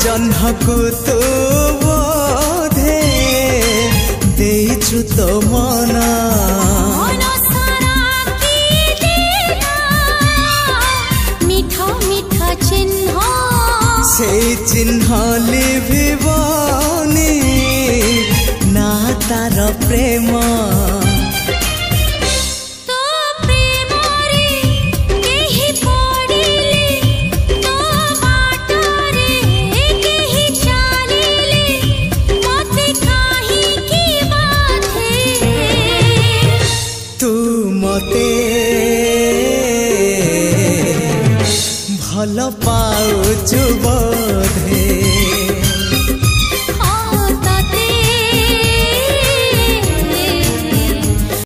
जह्नकु तू बोधे देइछु तो मना से चिन्ह लिभिबनी ना तार प्रेम तू मते भल पाउछु।